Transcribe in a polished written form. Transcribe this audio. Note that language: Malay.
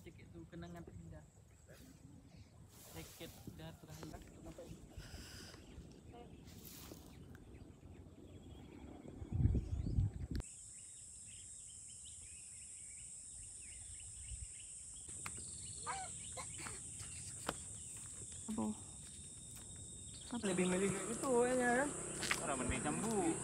jaket tu kenangan terindah. Jaket dah terakhir sampai. Lebih milih itu ya kan? Orang menikam bu.